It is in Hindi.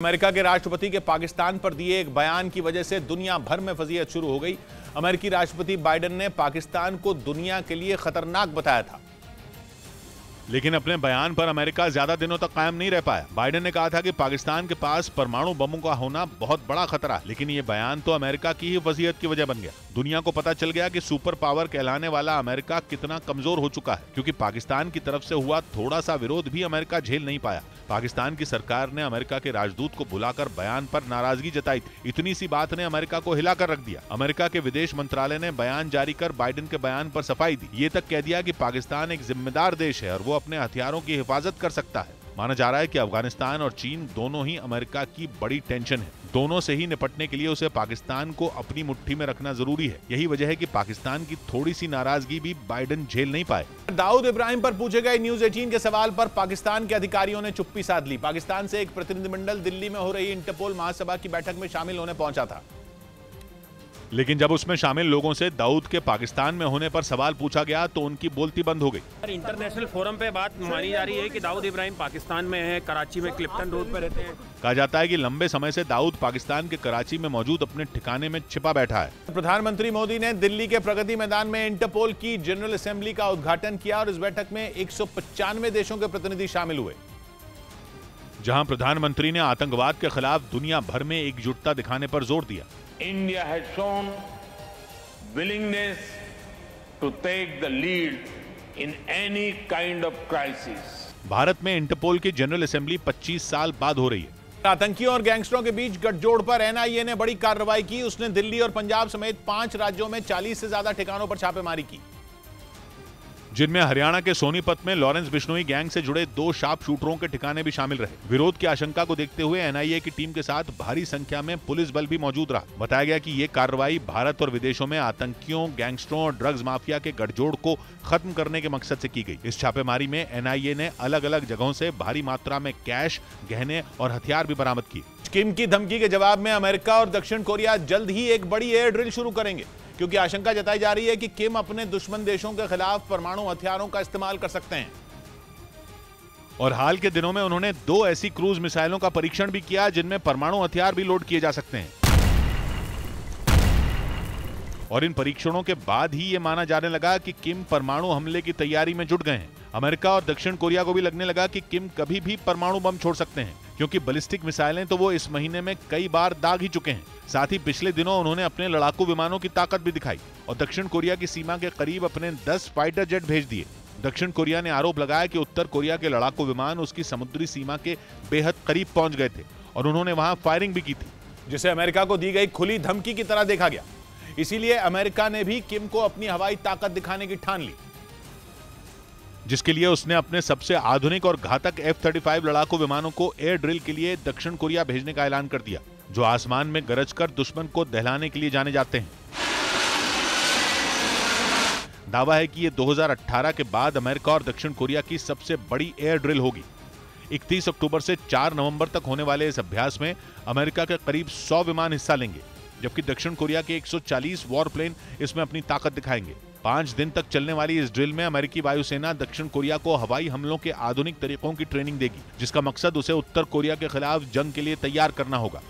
अमेरिका के राष्ट्रपति के पाकिस्तान पर दिए एक बयान की वजह से दुनिया भर में फजीहत शुरू हो गई। अमेरिकी राष्ट्रपति बाइडेन ने पाकिस्तान को दुनिया के लिए खतरनाक बताया था, लेकिन अपने बयान पर अमेरिका ज्यादा दिनों तक कायम नहीं रह पाया। बाइडेन ने कहा था कि पाकिस्तान के पास परमाणु बमों का होना बहुत बड़ा खतरा है, लेकिन ये बयान तो अमेरिका की ही फजीहत की वजह बन गया। दुनिया को पता चल गया कि सुपर पावर कहलाने वाला अमेरिका कितना कमजोर हो चुका है, क्योंकि पाकिस्तान की तरफ से हुआ थोड़ा सा विरोध भी अमेरिका झेल नहीं पाया। पाकिस्तान की सरकार ने अमेरिका के राजदूत को बुलाकर बयान पर नाराजगी जताई थी। इतनी सी बात ने अमेरिका को हिलाकर रख दिया। अमेरिका के विदेश मंत्रालय ने बयान जारी कर बाइडेन के बयान पर सफाई दी। ये तक कह दिया कि पाकिस्तान एक जिम्मेदार देश है और वो अपने हथियारों की हिफाजत कर सकता है। माना जा रहा है कि अफगानिस्तान और चीन दोनों ही अमेरिका की बड़ी टेंशन है। दोनों से ही निपटने के लिए उसे पाकिस्तान को अपनी मुट्ठी में रखना जरूरी है। यही वजह है कि पाकिस्तान की थोड़ी सी नाराजगी भी बाइडेन झेल नहीं पाए। दाऊद इब्राहिम पर पूछे गए न्यूज 18 के सवाल पर पाकिस्तान के अधिकारियों ने चुप्पी साध ली। पाकिस्तान से एक प्रतिनिधिमंडल दिल्ली में हो रही इंटरपोल महासभा की बैठक में शामिल होने पहुंचा था, लेकिन जब उसमें शामिल लोगों से दाऊद के पाकिस्तान में होने पर सवाल पूछा गया तो उनकी बोलती बंद हो गई। इंटरनेशनल फोरम पे बात मानी जा रही है कि दाऊद इब्राहिम पाकिस्तान में है, कराची में क्लिफ्टन रोड पर रहते हैं। कहा जाता है कि लंबे समय से दाऊद पाकिस्तान के कराची में मौजूद अपने ठिकाने में छिपा बैठा है। प्रधानमंत्री मोदी ने दिल्ली के प्रगति मैदान में इंटरपोल की जनरल असेंबली का उद्घाटन किया और इस बैठक में 195 देशों के प्रतिनिधि शामिल हुए, जहां प्रधानमंत्री ने आतंकवाद के खिलाफ दुनिया भर में एकजुटता दिखाने पर जोर दिया। India has shown willingness to take the lead in any kind of crisis. Bharat में इंटरपोल की जनरल असेंबली 25 साल बाद हो रही है। आतंकियों और गैंगस्टरों के बीच गठजोड़ पर एनआईए ने बड़ी कार्रवाई की। उसने दिल्ली और पंजाब समेत 5 राज्यों में 40 से ज्यादा ठिकानों पर छापेमारी की, जिनमें हरियाणा के सोनीपत में लॉरेंस बिश्नोई गैंग से जुड़े 2 शार्प शूटरों के ठिकाने भी शामिल रहे। विरोध की आशंका को देखते हुए एनआईए की टीम के साथ भारी संख्या में पुलिस बल भी मौजूद रहा। बताया गया कि ये कार्रवाई भारत और विदेशों में आतंकियों, गैंगस्टरों और ड्रग्स माफिया के गठजोड़ को खत्म करने के मकसद से की गई। इस छापेमारी में एनआईए ने अलग अलग जगहों से भारी मात्रा में कैश, गहने और हथियार भी बरामद किए। किम की धमकी के जवाब में अमेरिका और दक्षिण कोरिया जल्द ही एक बड़ी एयर ड्रिल शुरू करेंगे, क्योंकि आशंका जताई जा रही है कि किम अपने दुश्मन देशों के खिलाफ परमाणु हथियारों का इस्तेमाल कर सकते हैं। और हाल के दिनों में उन्होंने 2 ऐसी क्रूज मिसाइलों का परीक्षण भी किया जिनमें परमाणु हथियार भी लोड किए जा सकते हैं। और इन परीक्षणों के बाद ही यह माना जाने लगा कि किम परमाणु हमले की तैयारी में जुट गए हैं। अमेरिका और दक्षिण कोरिया को भी लगने लगा कि किम कभी भी परमाणु बम छोड़ सकते हैं, क्योंकि बैलिस्टिक मिसाइलें तो वो इस महीने में कई बार दाग ही चुके हैं। साथ ही पिछले दिनों उन्होंने अपने लड़ाकू विमानों की ताकत भी दिखाई और दक्षिण कोरिया की सीमा के करीब अपने 10 फाइटर जेट भेज दिए। दक्षिण कोरिया ने आरोप लगाया कि उत्तर कोरिया के लड़ाकू विमान उसकी समुद्री सीमा के बेहद करीब पहुंच गए थे और उन्होंने वहां फायरिंग भी की थी, जिसे अमेरिका को दी गई खुली धमकी की तरह देखा गया। इसीलिए अमेरिका ने भी किम को अपनी हवाई ताकत दिखाने की ठान ली, जिसके लिए उसने अपने सबसे आधुनिक और घातक F-35 लड़ाकू विमानों को एयर ड्रिल के लिए दक्षिण कोरिया भेजने का ऐलान कर दिया, जो आसमान में गरजकर दुश्मन को दहलाने के लिए जाने जाते हैं। दावा है कि ये 2018 के बाद अमेरिका और दक्षिण कोरिया की सबसे बड़ी एयर ड्रिल होगी। 31 अक्टूबर से 4 नवंबर तक होने वाले इस अभ्यास में अमेरिका के करीब 100 विमान हिस्सा लेंगे, जबकि दक्षिण कोरिया के 140 वॉरप्लेन इसमें अपनी ताकत दिखाएंगे। 5 दिन तक चलने वाली इस ड्रिल में अमेरिकी वायुसेना दक्षिण कोरिया को हवाई हमलों के आधुनिक तरीकों की ट्रेनिंग देगी, जिसका मकसद उसे उत्तर कोरिया के खिलाफ जंग के लिए तैयार करना होगा।